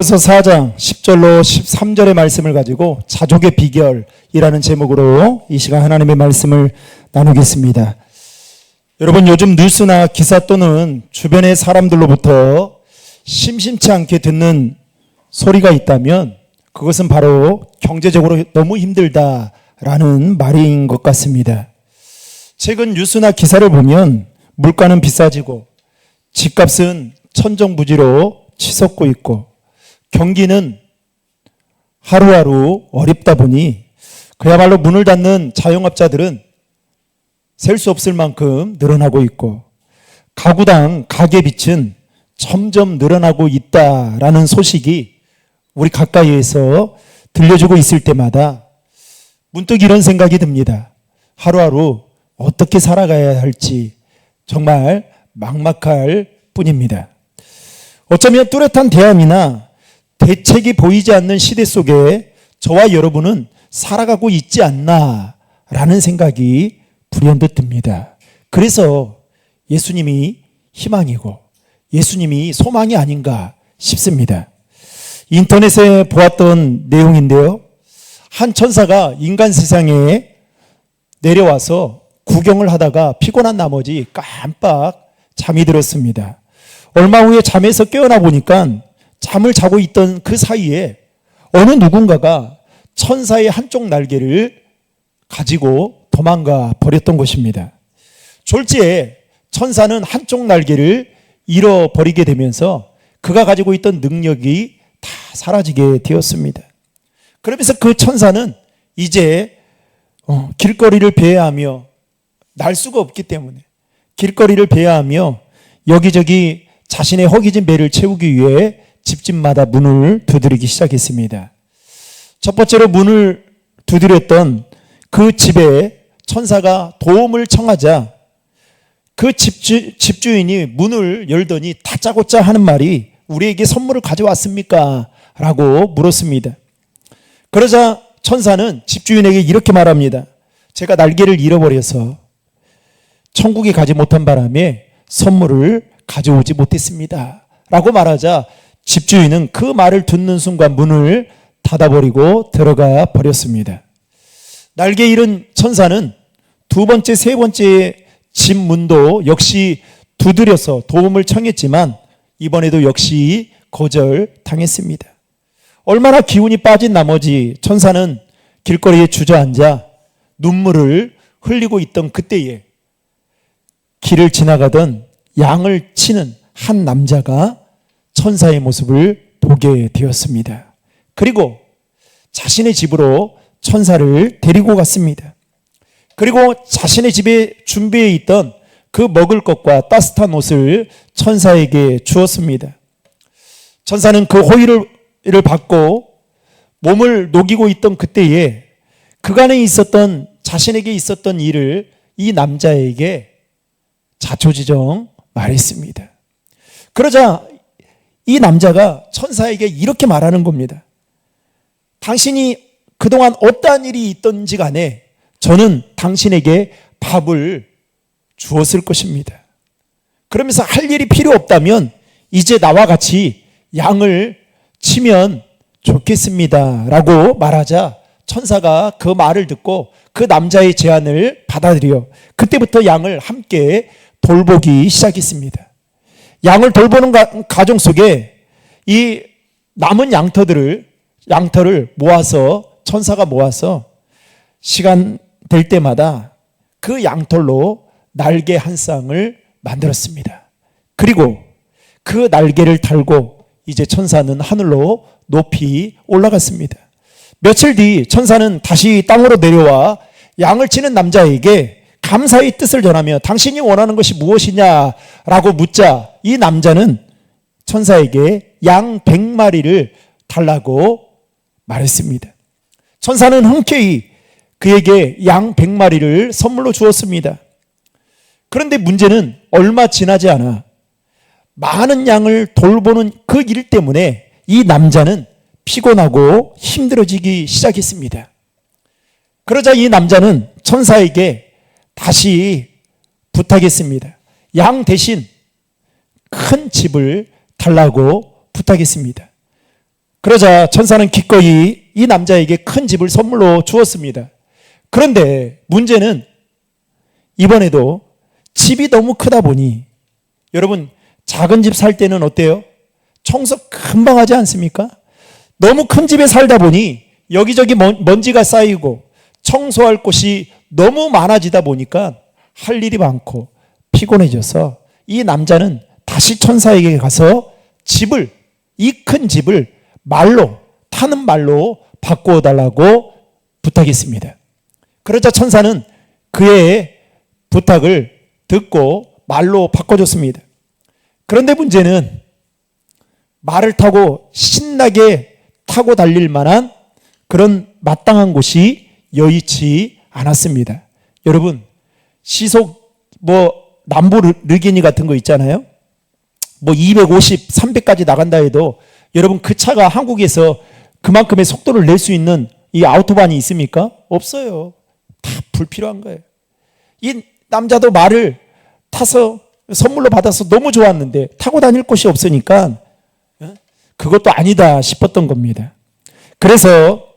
그래서 4장 10절로 13절의 말씀을 가지고 자족의 비결이라는 제목으로 이 시간 하나님의 말씀을 나누겠습니다. 여러분, 요즘 뉴스나 기사 또는 주변의 사람들로부터 심심치 않게 듣는 소리가 있다면 그것은 바로 경제적으로 너무 힘들다라는 말인 것 같습니다. 최근 뉴스나 기사를 보면 물가는 비싸지고 집값은 천정부지로 치솟고 있고 경기는 하루하루 어렵다 보니 그야말로 문을 닫는 자영업자들은 셀 수 없을 만큼 늘어나고 있고 가구당 가계빚은 점점 늘어나고 있다라는 소식이 우리 가까이에서 들려주고 있을 때마다 문득 이런 생각이 듭니다. 하루하루 어떻게 살아가야 할지 정말 막막할 뿐입니다. 어쩌면 뚜렷한 대안이나 대책이 보이지 않는 시대 속에 저와 여러분은 살아가고 있지 않나라는 생각이 불현듯 듭니다. 그래서 예수님이 희망이고 예수님이 소망이 아닌가 싶습니다. 인터넷에 보았던 내용인데요. 한 천사가 인간 세상에 내려와서 구경을 하다가 피곤한 나머지 깜빡 잠이 들었습니다. 얼마 후에 잠에서 깨어나 보니까 잠을 자고 있던 그 사이에 어느 누군가가 천사의 한쪽 날개를 가지고 도망가 버렸던 것입니다. 졸지에 천사는 한쪽 날개를 잃어버리게 되면서 그가 가지고 있던 능력이 다 사라지게 되었습니다. 그러면서 그 천사는 이제 길거리를 배회하며 날 수가 없기 때문에 길거리를 배회하며 여기저기 자신의 허기진 배를 채우기 위해 집집마다 문을 두드리기 시작했습니다. 첫 번째로 문을 두드렸던 그 집에 천사가 도움을 청하자 그 집주인이 문을 열더니 다짜고짜 하는 말이 우리에게 선물을 가져왔습니까? 라고 물었습니다. 그러자 천사는 집주인에게 이렇게 말합니다. 제가 날개를 잃어버려서 천국에 가지 못한 바람에 선물을 가져오지 못했습니다. 라고 말하자 집주인은 그 말을 듣는 순간 문을 닫아버리고 들어가 버렸습니다. 날개 잃은 천사는 두 번째, 세 번째 집 문도 역시 두드려서 도움을 청했지만 이번에도 역시 거절당했습니다. 얼마나 기운이 빠진 나머지 천사는 길거리에 주저앉아 눈물을 흘리고 있던 그때에 길을 지나가던 양을 치는 한 남자가 천사의 모습을 보게 되었습니다. 그리고 자신의 집으로 천사를 데리고 갔습니다. 그리고 자신의 집에 준비해 있던 그 먹을 것과 따뜻한 옷을 천사에게 주었습니다. 천사는 그 호의를 받고 몸을 녹이고 있던 그때에 그간에 있었던 자신에게 있었던 일을 이 남자에게 자초지종 말했습니다. 그러자 이 남자가 천사에게 이렇게 말하는 겁니다. 당신이 그동안 어떠한 일이 있던지 간에 저는 당신에게 밥을 주었을 것입니다. 그러면서 할 일이 필요 없다면 이제 나와 같이 양을 치면 좋겠습니다. 라고 말하자 천사가 그 말을 듣고 그 남자의 제안을 받아들여 그때부터 양을 함께 돌보기 시작했습니다. 양을 돌보는 과정 속에 이 남은 양털을 모아서 천사가 모아서 시간 될 때마다 그 양털로 날개 한 쌍을 만들었습니다. 그리고 그 날개를 달고 이제 천사는 하늘로 높이 올라갔습니다. 며칠 뒤 천사는 다시 땅으로 내려와 양을 치는 남자에게 감사의 뜻을 전하며 당신이 원하는 것이 무엇이냐라고 묻자 이 남자는 천사에게 양 100마리를 달라고 말했습니다. 천사는 흔쾌히 그에게 양 100마리를 선물로 주었습니다. 그런데 문제는 얼마 지나지 않아 많은 양을 돌보는 그 일 때문에 이 남자는 피곤하고 힘들어지기 시작했습니다. 그러자 이 남자는 천사에게 다시 부탁했습니다. 양 대신 큰 집을 달라고 부탁했습니다. 그러자 천사는 기꺼이 이 남자에게 큰 집을 선물로 주었습니다. 그런데 문제는 이번에도 집이 너무 크다 보니, 여러분 작은 집 살 때는 어때요? 청소 금방 하지 않습니까? 너무 큰 집에 살다 보니 여기저기 먼지가 쌓이고 청소할 곳이 너무 많아지다 보니까 할 일이 많고 피곤해져서 이 남자는 다시 천사에게 가서 이 큰 집을 타는 말로 바꾸어 달라고 부탁했습니다. 그러자 천사는 그의 부탁을 듣고 말로 바꿔줬습니다. 그런데 문제는 말을 타고 신나게 타고 달릴 만한 그런 마땅한 곳이 여의치 않았습니다. 여러분, 시속 람보르기니 같은 거 있잖아요. 250, 300까지 나간다 해도 여러분 그 차가 한국에서 그만큼의 속도를 낼 수 있는 이 아우토반이 있습니까? 없어요. 다 불필요한 거예요. 이 남자도 말을 타서 선물로 받아서 너무 좋았는데 타고 다닐 곳이 없으니까 그것도 아니다 싶었던 겁니다. 그래서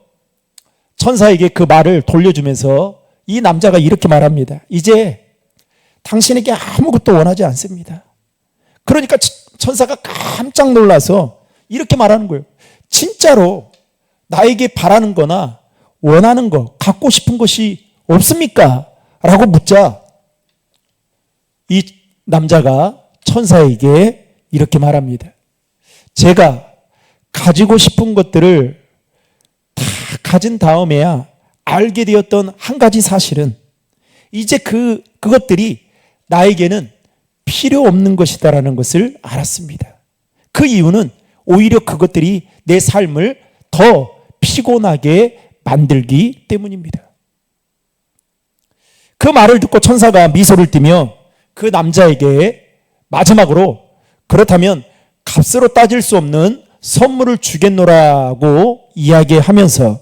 천사에게 그 말을 돌려주면서 이 남자가 이렇게 말합니다. 이제 당신에게 아무것도 원하지 않습니다. 그러니까 천사가 깜짝 놀라서 이렇게 말하는 거예요. 진짜로 나에게 바라는 거나 원하는 거, 갖고 싶은 것이 없습니까? 라고 묻자 이 남자가 천사에게 이렇게 말합니다. 제가 가지고 싶은 것들을 다 가진 다음에야 알게 되었던 한 가지 사실은 이제 그것들이 나에게는 필요 없는 것이다라는 것을 알았습니다. 그 이유는 오히려 그것들이 내 삶을 더 피곤하게 만들기 때문입니다. 그 말을 듣고 천사가 미소를 띠며 그 남자에게 마지막으로 그렇다면 값으로 따질 수 없는 선물을 주겠노라고 이야기하면서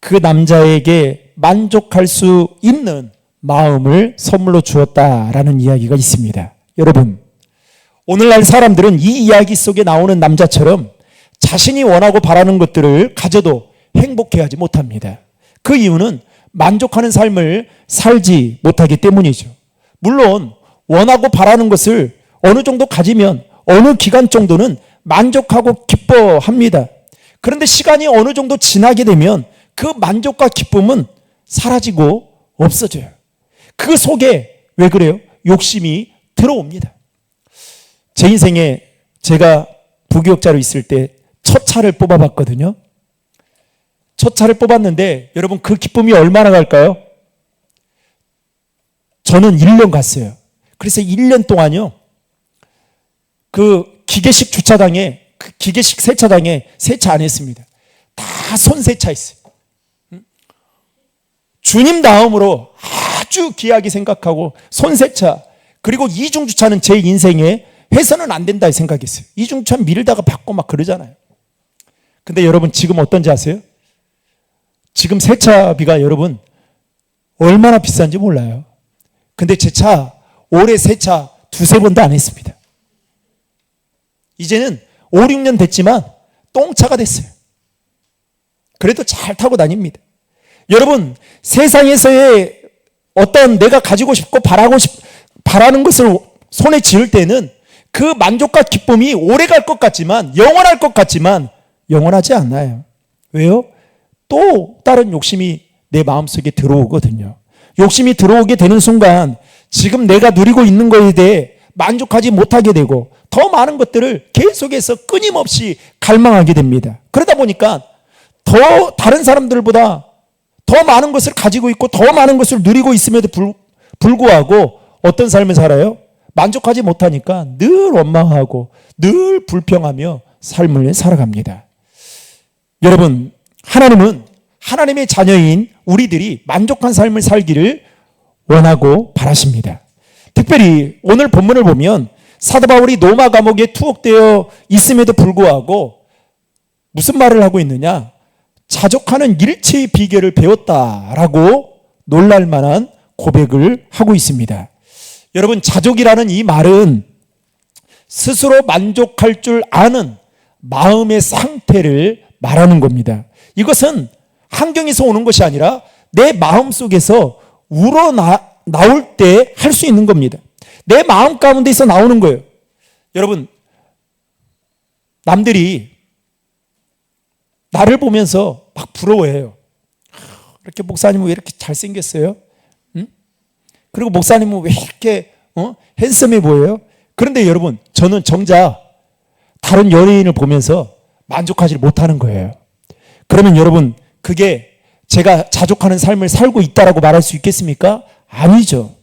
그 남자에게 만족할 수 있는 마음을 선물로 주었다라는 이야기가 있습니다. 여러분, 오늘날 사람들은 이 이야기 속에 나오는 남자처럼 자신이 원하고 바라는 것들을 가져도 행복해하지 못합니다. 그 이유는 만족하는 삶을 살지 못하기 때문이죠. 물론 원하고 바라는 것을 어느 정도 가지면 어느 기간 정도는 만족하고 기뻐합니다. 그런데 시간이 어느 정도 지나게 되면 그 만족과 기쁨은 사라지고 없어져요. 그 속에 왜 그래요? 욕심이 들어옵니다. 제 인생에 제가 부교육자로 있을 때 첫 차를 뽑아봤거든요. 첫 차를 뽑았는데 여러분 그 기쁨이 얼마나 갈까요? 저는 1년 갔어요. 그래서 1년 동안요. 그 기계식 주차장에, 그 기계식 세차장에 세차 안 했습니다. 다 손세차했어요. 주님 다음으로 아주 귀하게 생각하고 손세차, 그리고 이중주차는 제 인생에 해서는 안 된다 생각했어요. 이중주차 밀다가 받고 막 그러잖아요. 근데 여러분 지금 어떤지 아세요? 지금 세차비가 여러분 얼마나 비싼지 몰라요. 근데 제 차 올해 세차 2-3번도 안 했습니다. 이제는 5-6년 됐지만 똥차가 됐어요. 그래도 잘 타고 다닙니다. 여러분, 세상에서의 어떤 내가 가지고 싶고 바라는 것을 손에 쥐을 때는 그 만족과 기쁨이 오래 갈 것 같지만, 영원할 것 같지만 영원하지 않아요. 왜요? 또 다른 욕심이 내 마음속에 들어오거든요. 욕심이 들어오게 되는 순간 지금 내가 누리고 있는 것에 대해 만족하지 못하게 되고 더 많은 것들을 계속해서 끊임없이 갈망하게 됩니다. 그러다 보니까 더 다른 사람들보다 더 많은 것을 가지고 있고 더 많은 것을 누리고 있음에도 불구하고 어떤 삶을 살아요? 만족하지 못하니까 늘 원망하고 늘 불평하며 삶을 살아갑니다. 여러분, 하나님은 하나님의 자녀인 우리들이 만족한 삶을 살기를 원하고 바라십니다. 특별히 오늘 본문을 보면 사도 바울이 로마 감옥에 투옥되어 있음에도 불구하고 무슨 말을 하고 있느냐? 자족하는 일체의 비결을 배웠다라고 놀랄 만한 고백을 하고 있습니다. 여러분, 자족이라는 이 말은 스스로 만족할 줄 아는 마음의 상태를 말하는 겁니다. 이것은 환경에서 오는 것이 아니라 내 마음 속에서 나올 때 할 수 있는 겁니다. 내 마음 가운데서 나오는 거예요. 여러분, 남들이 나를 보면서 막 부러워해요. 이렇게 목사님은 왜 이렇게 잘생겼어요? 응? 그리고 목사님은 왜 이렇게 핸섬해 보여요? 그런데 여러분, 저는 정작 다른 연예인을 보면서 만족하지 못하는 거예요. 그러면 여러분, 그게 제가 자족하는 삶을 살고 있다라고 말할 수 있겠습니까? 아니죠.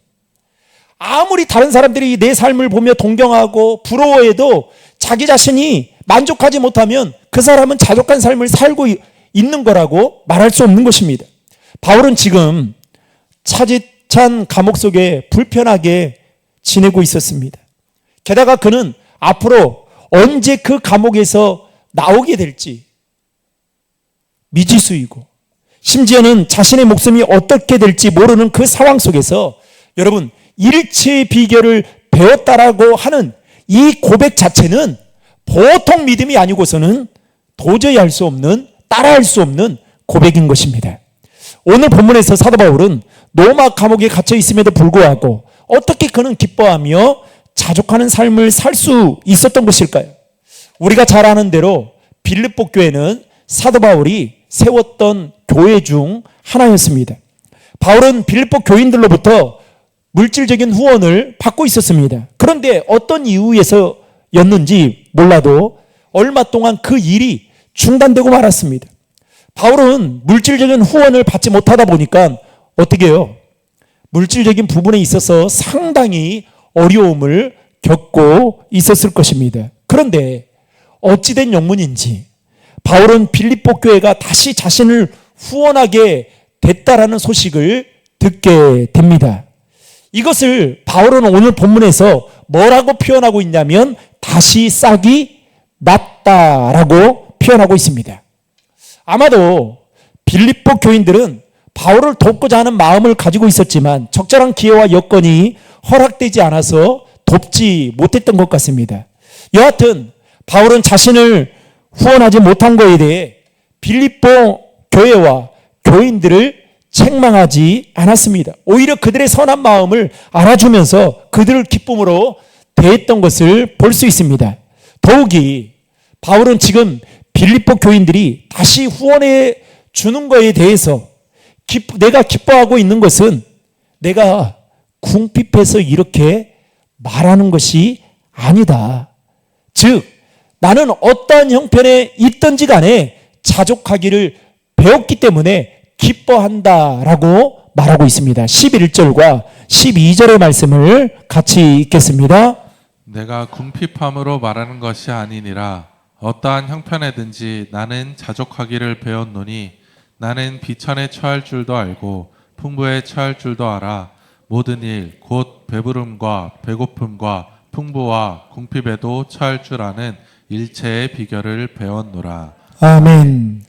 아무리 다른 사람들이 내 삶을 보며 동경하고 부러워해도 자기 자신이 만족하지 못하면 그 사람은 자족한 삶을 살고 있는 거라고 말할 수 없는 것입니다. 바울은 지금 차디찬 감옥 속에 불편하게 지내고 있었습니다. 게다가 그는 앞으로 언제 그 감옥에서 나오게 될지 미지수이고, 심지어는 자신의 목숨이 어떻게 될지 모르는 그 상황 속에서 여러분, 일체의 비결을 배웠다라고 하는 이 고백 자체는 보통 믿음이 아니고서는 도저히 할 수 없는, 따라할 수 없는 고백인 것입니다. 오늘 본문에서 사도 바울은 로마 감옥에 갇혀 있음에도 불구하고 어떻게 그는 기뻐하며 자족하는 삶을 살 수 있었던 것일까요? 우리가 잘 아는 대로 빌립보 교회는 사도 바울이 세웠던 교회 중 하나였습니다. 바울은 빌립보 교인들로부터 물질적인 후원을 받고 있었습니다. 그런데 어떤 이유에서였는지 몰라도 얼마 동안 그 일이 중단되고 말았습니다. 바울은 물질적인 후원을 받지 못하다 보니까 어떻게 해요? 물질적인 부분에 있어서 상당히 어려움을 겪고 있었을 것입니다. 그런데 어찌된 영문인지 바울은 빌립보 교회가 다시 자신을 후원하게 됐다라는 소식을 듣게 됩니다. 이것을 바울은 오늘 본문에서 뭐라고 표현하고 있냐면 다시 싹이 났다라고 표현하고 있습니다. 아마도 빌립보 교인들은 바울을 돕고자 하는 마음을 가지고 있었지만 적절한 기회와 여건이 허락되지 않아서 돕지 못했던 것 같습니다. 여하튼 바울은 자신을 후원하지 못한 것에 대해 빌립보 교회와 교인들을 책망하지 않았습니다. 오히려 그들의 선한 마음을 알아주면서 그들을 기쁨으로 대했던 것을 볼 수 있습니다. 더욱이 바울은 지금 빌립보 교인들이 다시 후원해 주는 것에 대해서 내가 기뻐하고 있는 것은 내가 궁핍해서 이렇게 말하는 것이 아니다. 즉 나는 어떠한 형편에 있든지 간에 자족하기를 배웠기 때문에 기뻐한다라고 말하고 있습니다. 11절과 12절의 말씀을 같이 읽겠습니다. 내가 궁핍함으로 말하는 것이 아니니라. 어떠한 형편에든지 나는 자족하기를 배웠노니 나는 비천에 처할 줄도 알고 풍부에 처할 줄도 알아. 모든 일 곧 배부름과 배고픔과 풍부와 궁핍에도 처할 줄 아는 일체의 비결을 배웠노라. 아멘.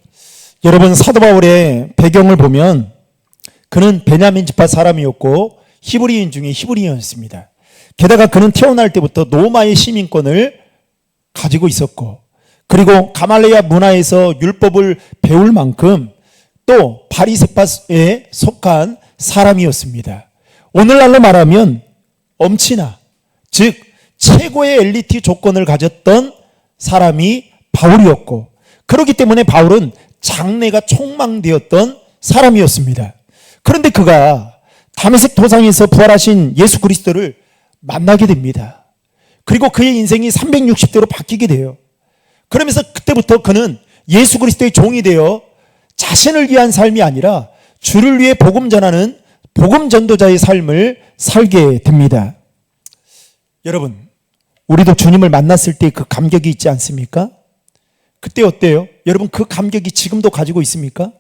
여러분, 사도 바울의 배경을 보면 그는 베냐민 지파 사람이었고 히브리인 중에 히브리인이었습니다. 게다가 그는 태어날 때부터 로마의 시민권을 가지고 있었고, 그리고 가말레아 문화에서 율법을 배울 만큼 또 바리새파에 속한 사람이었습니다. 오늘날로 말하면 엄친아, 즉 최고의 엘리트 조건을 가졌던 사람이 바울이었고, 그렇기 때문에 바울은 장래가 촉망되었던 사람이었습니다. 그런데 그가 다메섹 도상에서 부활하신 예수 그리스도를 만나게 됩니다. 그리고 그의 인생이 360도로 바뀌게 돼요. 그러면서 그때부터 그는 예수 그리스도의 종이 되어 자신을 위한 삶이 아니라 주를 위해 복음 전하는 복음 전도자의 삶을 살게 됩니다. 여러분, 우리도 주님을 만났을 때 그 감격이 있지 않습니까? 그때 어때요? 여러분, 그 감격이 지금도 가지고 있습니까?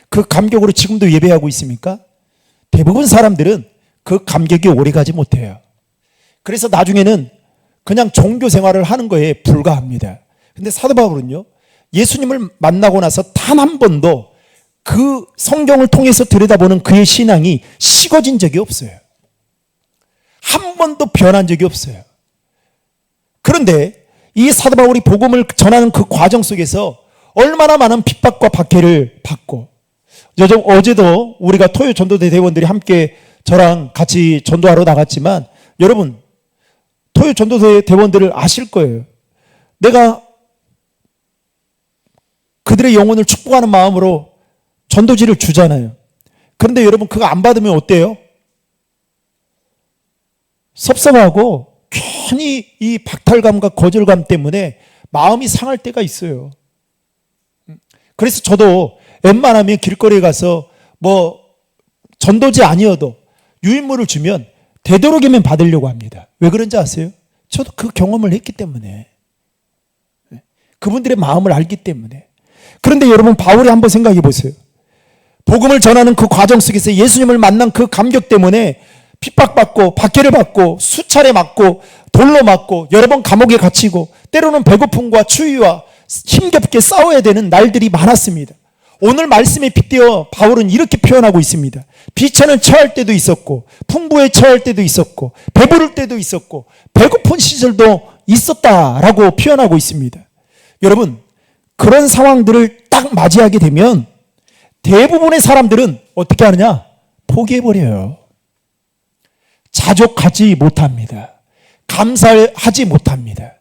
그 감격으로 지금도 예배하고 있습니까? 대부분 사람들은 그 감격이 오래가지 못해요. 그래서 나중에는 그냥 종교 생활을 하는 거에 불과합니다. 근데 사도 바울은요, 예수님을 만나고 나서 단 한 번도 그 성경을 통해서 들여다보는 그의 신앙이 식어진 적이 없어요. 한 번도 변한 적이 없어요. 그런데 이 사도 바울이 복음을 전하는 그 과정 속에서 얼마나 많은 핍박과 박해를 받고, 어제도 우리가 토요 전도대 대원들이 함께 저랑 같이 전도하러 나갔지만, 여러분 토요 전도대 대원들을 아실 거예요. 내가 그들의 영혼을 축복하는 마음으로 전도지를 주잖아요. 그런데 여러분 그거 안 받으면 어때요? 섭섭하고 괜히 이 박탈감과 거절감 때문에 마음이 상할 때가 있어요. 그래서 저도 웬만하면 길거리에 가서 뭐 전도지 아니어도 유인물을 주면 되도록이면 받으려고 합니다. 왜 그런지 아세요? 저도 그 경험을 했기 때문에, 그분들의 마음을 알기 때문에. 그런데 여러분 바울이 한번 생각해 보세요. 복음을 전하는 그 과정 속에서 예수님을 만난 그 감격 때문에 핍박받고 박해를 받고 수차례 맞고 돌로 맞고 여러 번 감옥에 갇히고 때로는 배고픔과 추위와 힘겹게 싸워야 되는 날들이 많았습니다. 오늘 말씀에 빗대어 바울은 이렇게 표현하고 있습니다. 비천을 처할 때도 있었고 풍부에 처할 때도 있었고 배부를 때도 있었고 배고픈 시절도 있었다라고 표현하고 있습니다. 여러분 그런 상황들을 딱 맞이하게 되면 대부분의 사람들은 어떻게 하느냐? 포기해버려요. 자족하지 못합니다. 감사하지 못합니다.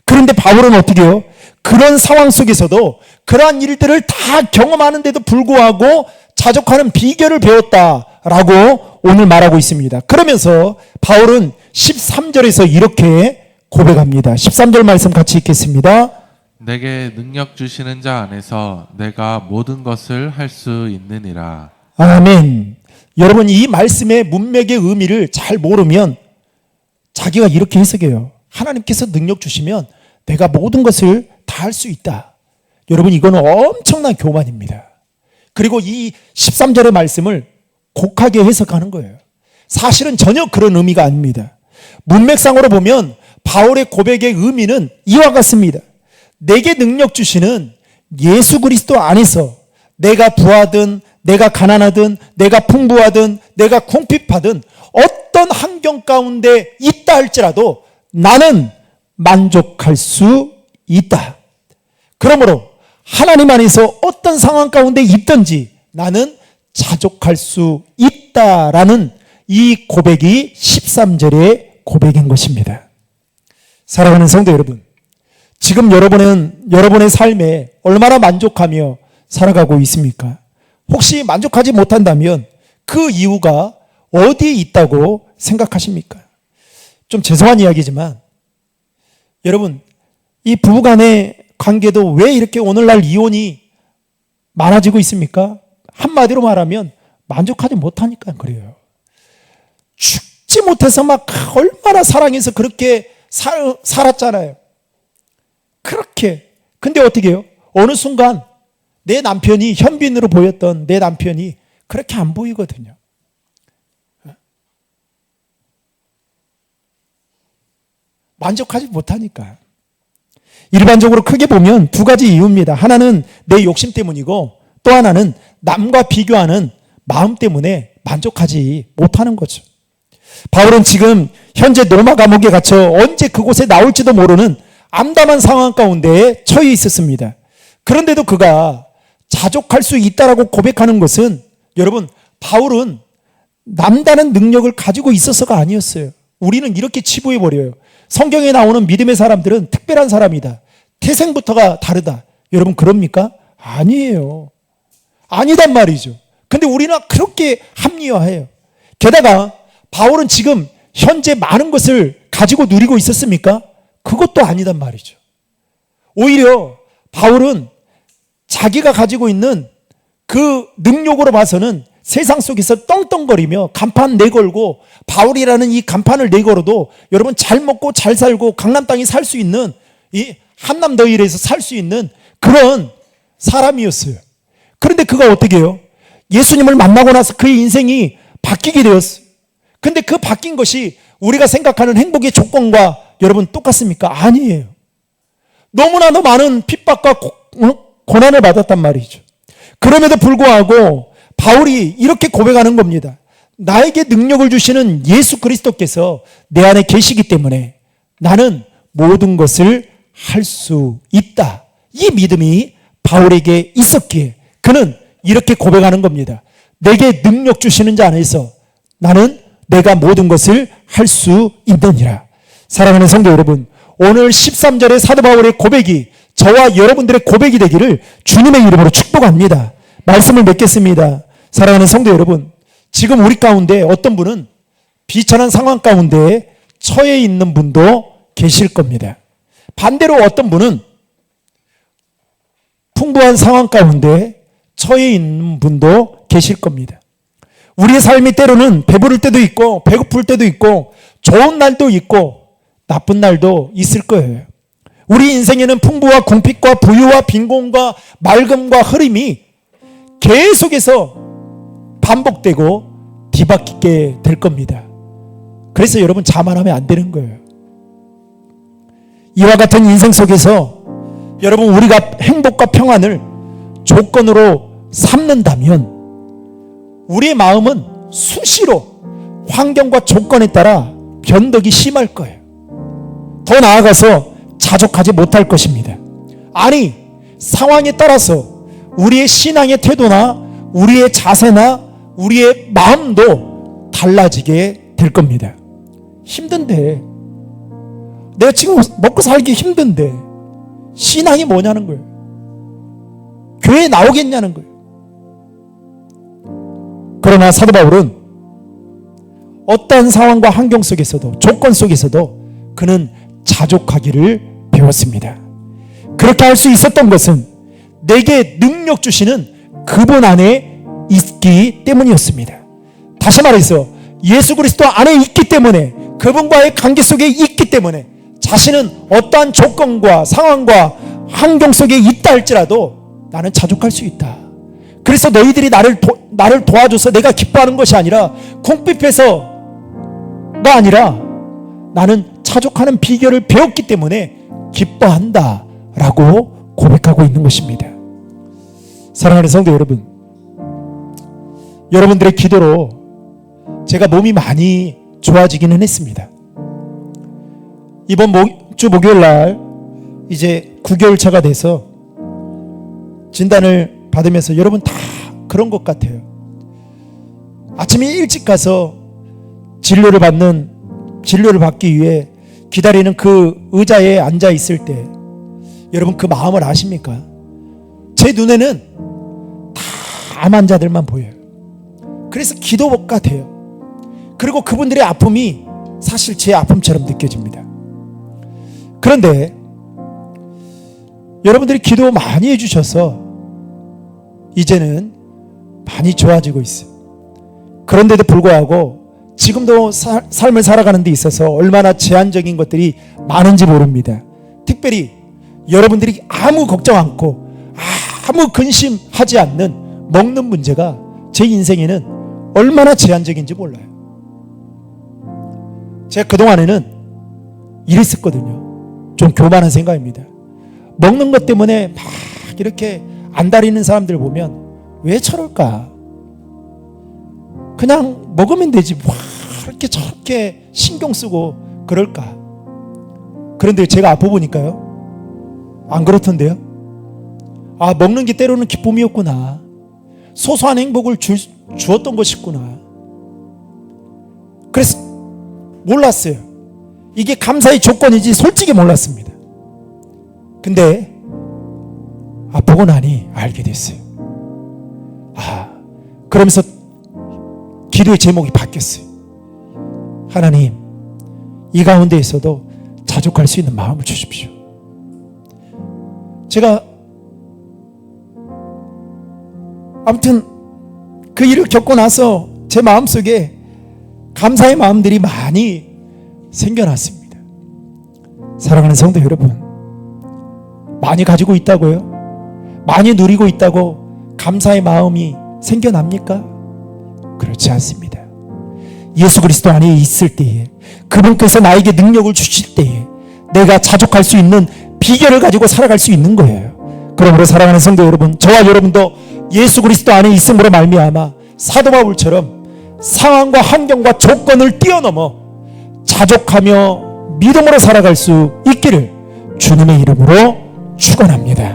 그런데 바울은 어떻게 해요? 그런 상황 속에서도 그러한 일들을 다 경험하는데도 불구하고 자족하는 비결을 배웠다라고 오늘 말하고 있습니다. 그러면서 바울은 13절에서 이렇게 고백합니다. 13절 말씀 같이 읽겠습니다. 내게 능력 주시는 자 안에서 내가 모든 것을 할 수 있느니라. 아멘. 여러분 이 말씀의 문맥의 의미를 잘 모르면 자기가 이렇게 해석해요. 하나님께서 능력 주시면 내가 모든 것을 다 할 수 있다. 여러분 이거는 엄청난 교만입니다. 그리고 이 13절의 말씀을 곡하게 해석하는 거예요. 사실은 전혀 그런 의미가 아닙니다. 문맥상으로 보면 바울의 고백의 의미는 이와 같습니다. 내게 능력 주시는 예수 그리스도 안에서 내가 부하든 내가 가난하든 내가 풍부하든 내가 궁핍하든 어떤 환경 가운데 있다 할지라도 나는 만족할 수 있다. 그러므로 하나님 안에서 어떤 상황 가운데 있든지 나는 자족할 수 있다라는 이 고백이 13절의 고백인 것입니다. 사랑하는 성도 여러분, 지금 여러분의 삶에 얼마나 만족하며 살아가고 있습니까? 혹시 만족하지 못한다면 그 이유가 어디에 있다고 생각하십니까? 좀 죄송한 이야기지만 여러분 이 부부간의 관계도 왜 이렇게 오늘날 이혼이 많아지고 있습니까? 한마디로 말하면 만족하지 못하니까 그래요. 죽지 못해서 막 얼마나 사랑해서 그렇게 살았잖아요. 그렇게. 근데 어떻게 해요? 어느 순간 내 남편이 현빈으로 보였던 내 남편이 그렇게 안 보이거든요. 만족하지 못하니까. 일반적으로 크게 보면 두 가지 이유입니다. 하나는 내 욕심 때문이고 또 하나는 남과 비교하는 마음 때문에 만족하지 못하는 거죠. 바울은 지금 현재 로마 감옥에 갇혀 언제 그곳에 나올지도 모르는 암담한 상황 가운데 처해 있었습니다. 그런데도 그가 자족할 수 있다라고 고백하는 것은 여러분 바울은 남다른 능력을 가지고 있어서가 아니었어요. 우리는 이렇게 치부해버려요. 성경에 나오는 믿음의 사람들은 특별한 사람이다. 태생부터가 다르다. 여러분 그럽니까? 아니에요. 아니단 말이죠. 근데 우리는 그렇게 합리화해요. 게다가 바울은 지금 현재 많은 것을 가지고 누리고 있었습니까? 그것도 아니단 말이죠. 오히려 바울은 자기가 가지고 있는 그 능력으로 봐서는 세상 속에서 떵떵거리며 간판 내걸고 바울이라는 이 간판을 내걸어도 여러분 잘 먹고 잘 살고 강남 땅에 살 수 있는 이 한남더일에서 살 수 있는 그런 사람이었어요. 그런데 그가 어떻게 해요? 예수님을 만나고 나서 그의 인생이 바뀌게 되었어요. 근데 그 바뀐 것이 우리가 생각하는 행복의 조건과 여러분 똑같습니까? 아니에요. 너무나도 많은 핍박과 고난을 받았단 말이죠. 그럼에도 불구하고 바울이 이렇게 고백하는 겁니다. 나에게 능력을 주시는 예수 그리스도께서 내 안에 계시기 때문에 나는 모든 것을 할 수 있다. 이 믿음이 바울에게 있었기에 그는 이렇게 고백하는 겁니다. 내게 능력 주시는 자 안에서 나는 내가 모든 것을 할 수 있느니라. 사랑하는 성도 여러분, 오늘 13절의 사도 바울의 고백이 저와 여러분들의 고백이 되기를 주님의 이름으로 축복합니다. 말씀을 맺겠습니다. 사랑하는 성도 여러분, 지금 우리 가운데 어떤 분은 비천한 상황 가운데 처해 있는 분도 계실 겁니다. 반대로 어떤 분은 풍부한 상황 가운데 처해 있는 분도 계실 겁니다. 우리의 삶이 때로는 배부를 때도 있고 배고플 때도 있고 좋은 날도 있고 나쁜 날도 있을 거예요. 우리 인생에는 풍부와 궁핍과 부유와 빈곤과 맑음과 흐림이 계속해서 반복되고 뒤바뀌게 될 겁니다. 그래서 여러분 자만하면 안 되는 거예요. 이와 같은 인생 속에서 여러분 우리가 행복과 평안을 조건으로 삼는다면 우리의 마음은 수시로 환경과 조건에 따라 변덕이 심할 거예요. 더 나아가서 자족하지 못할 것입니다. 아니, 상황에 따라서 우리의 신앙의 태도나 우리의 자세나 우리의 마음도 달라지게 될 겁니다. 힘든데, 내가 지금 먹고 살기 힘든데 신앙이 뭐냐는 거예요. 교회에 나오겠냐는 거예요. 그러나 사도 바울은 어떠한 상황과 환경 속에서도 조건 속에서도 그는 자족하기를 배웠습니다. 그렇게 할 수 있었던 것은 내게 능력 주시는 그분 안에 있기 때문이었습니다. 다시 말해서 예수 그리스도 안에 있기 때문에 그분과의 관계 속에 있기 때문에 자신은 어떠한 조건과 상황과 환경 속에 있다 할지라도 나는 자족할 수 있다. 그래서 너희들이 나를 도와줘서 내가 기뻐하는 것이 아니라 궁핍해서가 아니라 나는 자족하는 비결을 배웠기 때문에 기뻐한다 라고 고백하고 있는 것입니다. 사랑하는 성도 여러분, 여러분들의 기도로 제가 몸이 많이 좋아지기는 했습니다. 이번 주 목요일 날 이제 9개월 차가 돼서 진단을 받으면서 여러분 다 그런 것 같아요. 아침에 일찍 가서 진료를 받기 위해 기다리는 그 의자에 앉아 있을 때 여러분 그 마음을 아십니까? 제 눈에는 다 암 환자들만 보여요. 그래서 기도 같아요. 그리고 그분들의 아픔이 사실 제 아픔처럼 느껴집니다. 그런데 여러분들이 기도 많이 해주셔서 이제는 많이 좋아지고 있어요. 그런데도 불구하고 지금도 삶을 살아가는 데 있어서 얼마나 제한적인 것들이 많은지 모릅니다. 특별히 여러분들이 아무 걱정 않고 아무 근심하지 않는 먹는 문제가 제 인생에는 얼마나 제한적인지 몰라요. 제가 그동안에는 이랬었거든요. 좀 교만한 생각입니다. 먹는 것 때문에 막 이렇게 안달이는 사람들 보면 왜 저럴까? 그냥 먹으면 되지 와 이렇게 저렇게 신경 쓰고 그럴까? 그런데 제가 아파 보니까요 안 그렇던데요. 아, 먹는 게 때로는 기쁨이었구나. 소소한 행복을 주었던 것이구나. 그래서 몰랐어요. 이게 감사의 조건이지 솔직히 몰랐습니다. 근데 아프고 나니 알게 됐어요. 그러면서 기도의 제목이 바뀌었어요. 하나님, 이 가운데에서도 자족할 수 있는 마음을 주십시오. 제가 아무튼 그 일을 겪고 나서 제 마음속에 감사의 마음들이 많이 생겨났습니다. 사랑하는 성도 여러분, 많이 가지고 있다고요? 많이 누리고 있다고 감사의 마음이 생겨납니까? 그렇지 않습니다. 예수 그리스도 안에 있을 때에, 그분께서 나에게 능력을 주실 때에 내가 자족할 수 있는 비결을 가지고 살아갈 수 있는 거예요. 그러므로 사랑하는 성도 여러분, 저와 여러분도 예수 그리스도 안에 있음으로 말미암아 사도 바울처럼 상황과 환경과 조건을 뛰어넘어 자족하며 믿음으로 살아갈 수 있기를 주님의 이름으로 축원합니다.